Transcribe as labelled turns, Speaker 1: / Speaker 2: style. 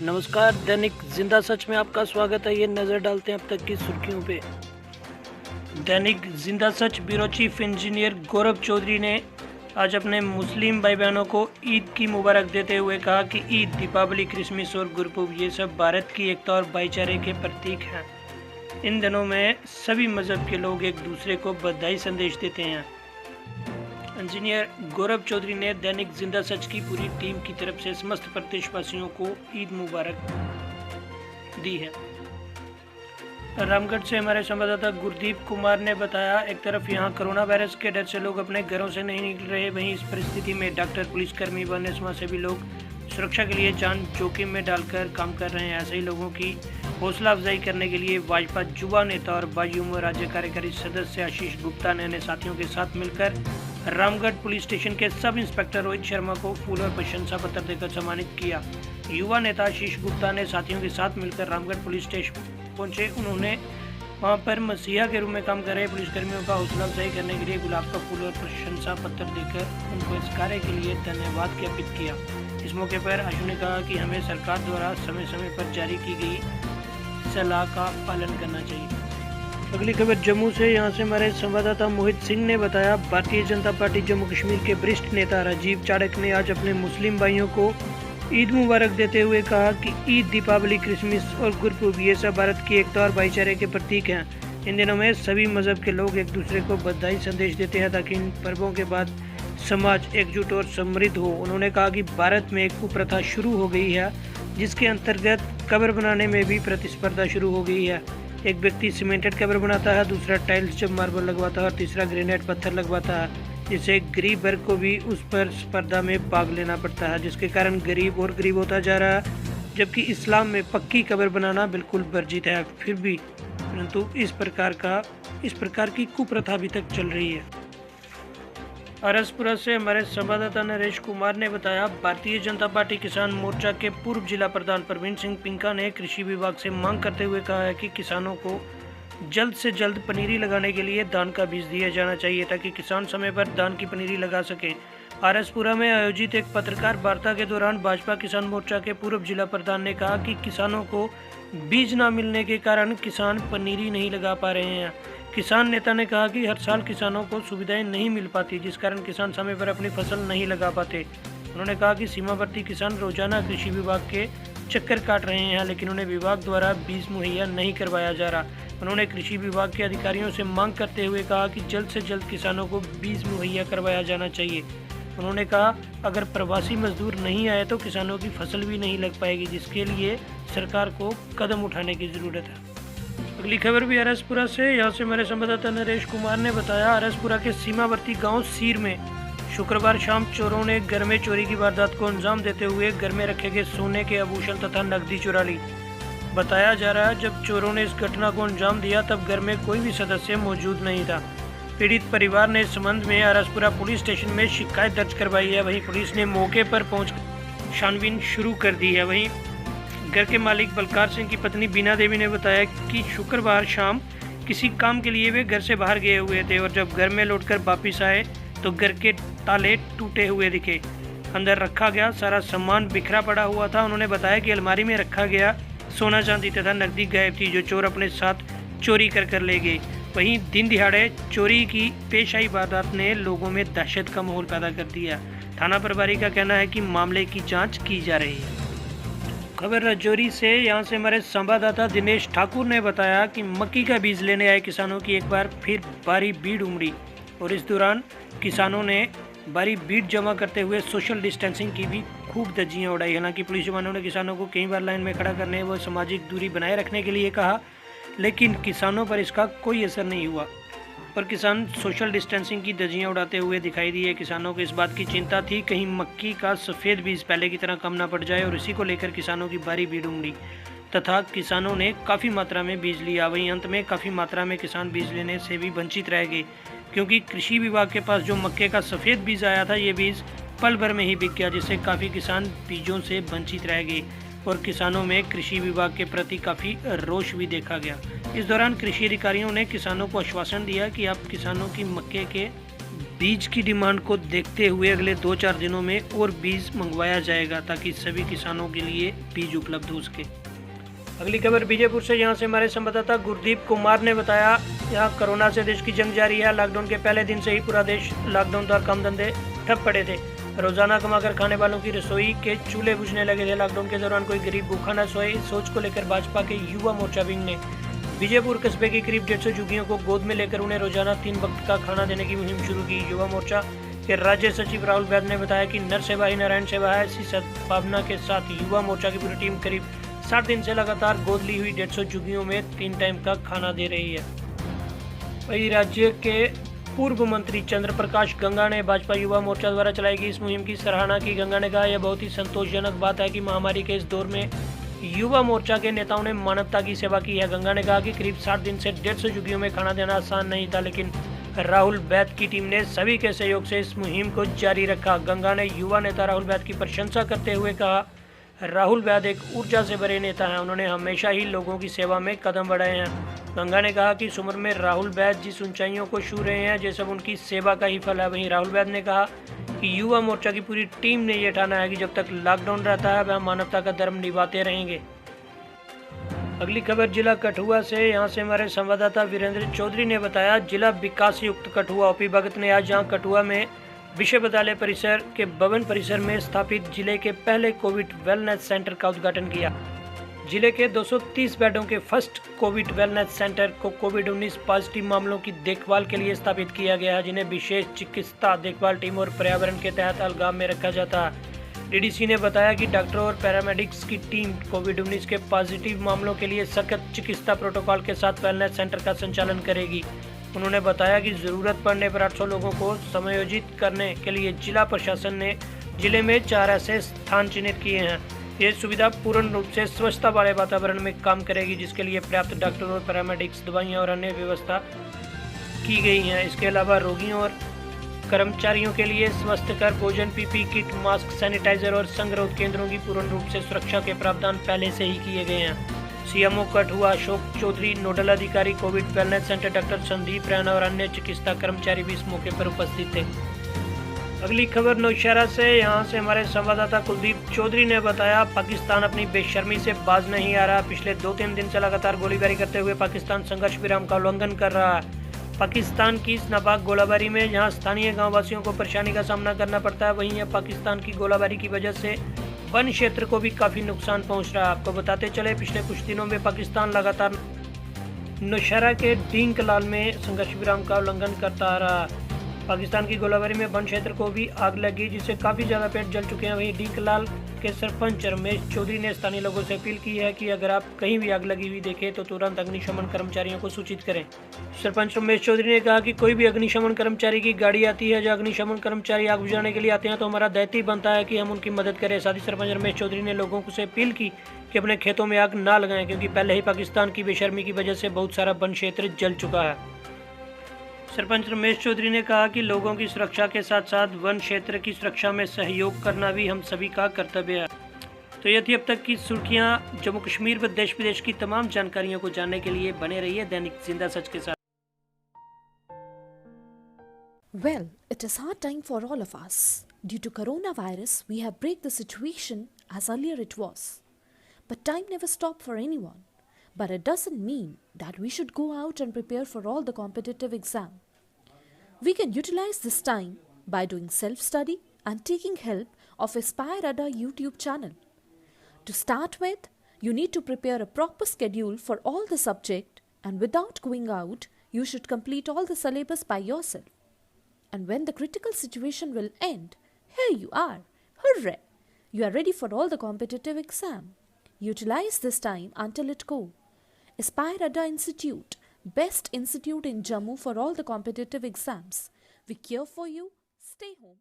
Speaker 1: नमस्कार, दैनिक जिंदा सच में आपका स्वागत है। ये नज़र डालते हैं अब तक की सुर्खियों पे। दैनिक जिंदा सच ब्यूरो चीफ इंजीनियर गौरव चौधरी ने आज अपने मुस्लिम भाई बहनों को ईद की मुबारक देते हुए कहा कि ईद, दीपावली, क्रिसमस और गुरपूर्ब ये सब भारत की एकता और भाईचारे के प्रतीक हैं। इन दिनों में सभी मज़हब के लोग एक दूसरे को बधाई संदेश देते हैं। इंजीनियर गौरव चौधरी ने दैनिक जिंदा सच की पूरी टीम की तरफ से समस्त प्रदेशवासियों को ईद मुबारक दी है। रामगढ़ से हमारे संवाददाता गुरदीप कुमार ने बताया, एक तरफ यहां कोरोना वायरस के डर से लोग अपने घरों से नहीं निकल रहे, वहीं इस परिस्थिति में डॉक्टर, पुलिसकर्मी व समाजसेवी लोग सुरक्षा के लिए जान जोखिम में डालकर काम कर रहे हैं। ऐसे ही लोगों की हौसला अफजाई करने के लिए भाजपा युवा नेता और भाजयुमो राज्य कार्यकारी सदस्य आशीष गुप्ता ने अन्य साथियों के साथ मिलकर रामगढ़ पुलिस स्टेशन के सब इंस्पेक्टर रोहित शर्मा को फूल और प्रशंसा पत्र देकर सम्मानित किया। युवा नेता आशीष गुप्ता ने साथियों के साथ मिलकर रामगढ़ पुलिस स्टेशन पहुंचे। उन्होंने वहां पर मसीहा के रूप में काम कर रहे पुलिसकर्मियों का हौसला अफजाई करने के लिए गुलाब का फूल और प्रशंसा पत्र देकर उनको इस कार्य के लिए धन्यवाद ज्ञापित किया। इस मौके पर आशु ने कहा कि हमें सरकार द्वारा समय समय पर जारी की गई सलाह का पालन करना चाहिए। अगली खबर जम्मू से, यहाँ से हमारे संवाददाता मोहित सिंह ने बताया, भारतीय जनता पार्टी जम्मू कश्मीर के वरिष्ठ नेता राजीव चाड़क ने आज अपने मुस्लिम भाइयों को ईद मुबारक देते हुए कहा कि ईद, दीपावली, क्रिसमस और गुरपूर्ब ये सब भारत की एकता और भाईचारे के प्रतीक हैं। इन दिनों में सभी मजहब के लोग एक दूसरे को बधाई संदेश देते हैं ताकि इन पर्वों के बाद समाज एकजुट और समृद्ध हो। उन्होंने कहा कि भारत में एक कुप्रथा शुरू हो गई है जिसके अंतर्गत कब्र बनाने में भी प्रतिस्पर्धा शुरू हो गई है। एक व्यक्ति सीमेंटेड कब्र बनाता है, दूसरा टाइल्स जब मार्बल लगवाता है और तीसरा ग्रेनाइट पत्थर लगवाता है, जिससे गरीब वर्ग को भी उस पर स्पर्धा में भाग लेना पड़ता है, जिसके कारण गरीब और गरीब होता जा रहा है। जबकि इस्लाम में पक्की कब्र बनाना बिल्कुल वर्जित है, फिर भी परंतु इस प्रकार की कुप्रथा अभी तक चल रही है। अरसपुरा से हमारे संवाददाता नरेश कुमार ने बताया, भारतीय जनता पार्टी किसान मोर्चा के पूर्व जिला प्रधान प्रवीण सिंह पिंका ने कृषि विभाग से मांग करते हुए कहा है कि किसानों को जल्द से जल्द पनीरी लगाने के लिए धान का बीज दिया जाना चाहिए ताकि किसान समय पर धान की पनीरी लगा सके। आरएसपुरा में आयोजित एक पत्रकार वार्ता के दौरान भाजपा किसान मोर्चा के पूर्व जिला प्रधान ने कहा कि किसानों को बीज न मिलने के कारण किसान पनीरी नहीं लगा पा रहे हैं। किसान नेता ने कहा कि हर साल किसानों को सुविधाएं नहीं मिल पाती, जिस कारण किसान समय पर अपनी फसल नहीं लगा पाते। उन्होंने कहा कि सीमावर्ती किसान रोजाना कृषि विभाग के चक्कर काट रहे हैं, लेकिन उन्हें विभाग द्वारा बीज मुहैया नहीं करवाया जा रहा। उन्होंने कृषि विभाग के अधिकारियों से मांग करते हुए कहा कि जल्द से जल्द किसानों को बीज मुहैया करवाया जाना चाहिए। उन्होंने कहा, अगर प्रवासी मजदूर नहीं आए तो किसानों की फसल भी नहीं लग पाएगी, जिसके लिए सरकार को कदम उठाने की ज़रूरत है। अगली खबर भी अरसपुरा से, यहाँ से हमारे संवाददाता नरेश कुमार ने बताया, अरसपुरा के सीमावर्ती गाँव सीर में शुक्रवार शाम चोरों ने घर में चोरी की वारदात को अंजाम देते हुए घर में रखे गए सोने के आभूषण तथा नकदी चुरा ली। बताया जा रहा है, जब चोरों ने इस घटना को अंजाम दिया तब घर में कोई भी सदस्य मौजूद नहीं था। पीड़ित परिवार ने इस संबंध में अरसपुरा पुलिस स्टेशन में शिकायत दर्ज करवाई है। वहीं पुलिस ने मौके पर पहुंच छानबीन शुरू कर दी है। वहीं घर के मालिक बलकार सिंह की पत्नी बीना देवी ने बताया कि शुक्रवार शाम किसी काम के लिए वे घर से बाहर गए हुए थे और जब घर में लौटकर वापिस आए तो घर के ताले टूटे हुए दिखे। अंदर रखा गया सारा सामान बिखरा पड़ा हुआ था। उन्होंने बताया कि अलमारी में रखा गया सोना चांदी तथा नकदी गायब थी, जो चोर अपने साथ चोरी कर ले गए। वहीं दिन दिहाड़े चोरी की पेश आई वारदात ने लोगों में दहशत का माहौल पैदा कर दिया। थाना प्रभारी का कहना है कि मामले की जांच की जा रही है। खबर राजौरी से, यहाँ से हमारे संवाददाता दिनेश ठाकुर ने बताया कि मक्की का बीज लेने आए किसानों की एक बार फिर भारी भीड़ उमड़ी और इस दौरान किसानों ने भारी भीड़ जमा करते हुए सोशल डिस्टेंसिंग की भी खूब धज्जियां उड़ाई। हालांकि पुलिस जवानों ने किसानों को कई बार लाइन में खड़ा करने व सामाजिक दूरी बनाए रखने के लिए कहा, लेकिन किसानों पर इसका कोई असर नहीं हुआ और किसान सोशल डिस्टेंसिंग की धज्जियां उड़ाते हुए दिखाई दिए। किसानों को इस बात की चिंता थी कहीं मक्की का सफ़ेद बीज पहले की तरह कम ना पड़ जाए और इसी को लेकर किसानों की भारी भीड़ उमड़ी तथा किसानों ने काफ़ी मात्रा में बीज लिया। वहीं अंत में काफ़ी मात्रा में किसान बीज लेने से भी वंचित रह गए, क्योंकि कृषि विभाग के पास जो मक्के का सफ़ेद बीज आया था, ये बीज पल भर में ही बिक गया, जिससे काफ़ी किसान बीजों से वंचित रह गए और किसानों में कृषि विभाग के प्रति काफ़ी रोष भी देखा गया। इस दौरान कृषि अधिकारियों ने किसानों को आश्वासन दिया कि आप किसानों की मक्के के बीज की डिमांड को देखते हुए अगले 2-4 दिनों में और बीज मंगवाया जाएगा ताकि सभी किसानों के लिए बीज उपलब्ध हो सके। अगली खबर बीजेपुर से, यहाँ से हमारे संवाददाता गुरदीप कुमार ने बताया, यहाँ कोरोना से देश की जंग जारी है। लॉकडाउन के पहले दिन से ही पूरा देश लॉकडाउन द्वारा काम धंधे ठप पड़े थे। रोजाना कमाकर खाने वालों की रसोई के चूल्हे बुझने लगे थे। लॉकडाउन के दौरान कोई गरीब भूखा न सोए, इस सोच को लेकर भाजपा के युवा मोर्चा विंग ने बीजेपुर कस्बे के करीब 150 झुग्गियों को गोद में लेकर उन्हें रोजाना 3 वक्त का खाना देने की मुहिम शुरू की। युवा मोर्चा के राज्य सचिव राहुल वैद ने बताया कि नर सेवा ही नारायण सेवा है। इसी सद्भावना के साथ युवा मोर्चा की पूरी टीम करीब 60 दिन से लगातार गोद ली हुई 150 झुग्गियों में 3 टाइम का खाना दे रही है। वही राज्य के पूर्व मंत्री चंद्र प्रकाश गंगा ने भाजपा युवा मोर्चा द्वारा चलाई गई इस मुहिम की सराहना की। गंगा ने कहा, यह बहुत ही संतोषजनक बात है कि महामारी के इस दौर में युवा मोर्चा के नेताओं ने मानवता की सेवा की है। गंगा ने कहा कि करीब 60 दिन से 150 झुग्गियों में खाना देना आसान नहीं था, लेकिन राहुल वैद की टीम ने सभी के सहयोग से इस मुहिम को जारी रखा। गंगा ने युवा नेता राहुल वैद की प्रशंसा करते हुए कहा, राहुल वैद एक ऊर्जा से भरे नेता हैं। उन्होंने हमेशा ही लोगों की सेवा में कदम बढ़ाए हैं। गंगा ने कहा कि इस उम्र में राहुल वैद जिस ऊंचाइयों को छू रहे हैं, ये सब उनकी सेवा का ही फल है। वहीं राहुल वैद ने कहा कि युवा मोर्चा की पूरी टीम ने यह ठाना है कि जब तक लॉकडाउन रहता है वह मानवता का धर्म निभाते रहेंगे। अगली खबर जिला कठुआ से, यहाँ से हमारे संवाददाता वीरेंद्र चौधरी ने बताया, जिला विकास युक्त कठुआ ओपी भगत ने आज यहाँ कठुआ में विश्वविद्यालय परिसर के भवन परिसर में स्थापित जिले के पहले कोविड वेलनेस सेंटर का उद्घाटन किया। जिले के 230 बेडों के फर्स्ट कोविड वेलनेस सेंटर को कोविड-19 पॉजिटिव मामलों की देखभाल के लिए स्थापित किया गया है, जिन्हें विशेष चिकित्सा देखभाल टीम और पर्यावरण के तहत अलगाव में रखा जाता है। डीडीसी ने बताया कि डॉक्टरों और पैरामेडिक्स की टीम कोविड-19 के पॉजिटिव मामलों के लिए सख्त चिकित्सा प्रोटोकॉल के साथ वेलनेस सेंटर का संचालन करेगी। उन्होंने बताया कि जरूरत पड़ने पर 800 लोगों को समायोजित करने के लिए जिला प्रशासन ने जिले में 4 ऐसे स्थान चिन्हित किए हैं। ये सुविधा पूर्ण रूप से स्वच्छता वाले वातावरण में काम करेगी, जिसके लिए पर्याप्त डॉक्टरों और पैरामेडिक्स, दवाइयाँ और अन्य व्यवस्था की गई हैं। इसके अलावा रोगियों और कर्मचारियों के लिए स्वास्थ्यकर भोजन, पीपी किट, मास्क, सैनिटाइजर और संग्रह केंद्रों की पूर्ण रूप से सुरक्षा के प्रावधान पहले से ही किए गए हैं। सीएमओ कठुआ अशोक चौधरी, नोडल अधिकारी Covid wellness centre doctor Sandeep Raina और अन्य चिकित्सा कर्मचारी भी इस मौके पर उपस्थित थे। अगली खबर नौशहरा से, यहाँ से हमारे संवाददाता कुलदीप चौधरी ने बताया, पाकिस्तान अपनी बेशर्मी से बाज नहीं आ रहा। पिछले 2-3 दिन से लगातार गोलीबारी करते हुए पाकिस्तान संघर्ष विराम का उल्लंघन कर रहा है। पाकिस्तान की इस नापाक गोलाबारी में जहां स्थानीय गांव वासियों को परेशानी का सामना करना पड़ता है, वहीं यह पाकिस्तान की गोलाबारी की वजह से वन क्षेत्र को भी काफ़ी नुकसान पहुंच रहा है। आपको बताते चले, पिछले कुछ दिनों में पाकिस्तान लगातार नौशहरा के डींकलाल में संघर्ष विराम का उल्लंघन करता आ रहा है। पाकिस्तान की गोलाबारी में वन क्षेत्र को भी आग लगी, जिससे काफ़ी ज़्यादा पेड़ जल चुके हैं। वहीं डींकलाल के सरपंच रमेश चौधरी ने स्थानीय लोगों से अपील की है कि अगर आप कहीं भी आग लगी हुई देखें तो तुरंत अग्निशमन कर्मचारियों को सूचित करें। सरपंच रमेश चौधरी ने कहा कि कोई भी अग्निशमन कर्मचारी की गाड़ी आती है, जो अग्निशमन कर्मचारी आग बुझाने के लिए आते हैं, तो हमारा दायित्व बनता है कि हम उनकी मदद करें। साथ ही सरपंच रमेश चौधरी ने लोगों से अपील की कि अपने खेतों में आग ना लगाएं, क्योंकि पहले ही पाकिस्तान की बेशर्मी की वजह से बहुत सारा वन क्षेत्र जल चुका है। सरपंच रमेश चौधरी ने कहा कि लोगों की सुरक्षा के साथ साथ वन क्षेत्र की सुरक्षा में सहयोग करना भी हम सभी का कर्तव्य है। तो ये थी अब तक की सुर्खियां। जम्मू कश्मीर व देश विदेश की तमाम जानकारियों को जानने के लिए बने रहिए दैनिक जिंदा सच के साथ।
Speaker 2: Well, it is hard time for all of us. Due to coronavirus, we have break the situation as earlier it was. But time never stopped for anyone. But it doesn't mean that we should go out and prepare for all the competitive exam. We can utilize this time by doing self-study and taking help of Aspire Ada YouTube channel. To start with, you need to prepare a proper schedule for all the subject, and without going out, you should complete all the syllabus by yourself. And when the critical situation will end, here you are. Hooray! You are ready for all the competitive exam. Utilize this time until it go. Aspire Ada Institute, best institute in Jammu for all the competitive exams. We care for you. Stay home.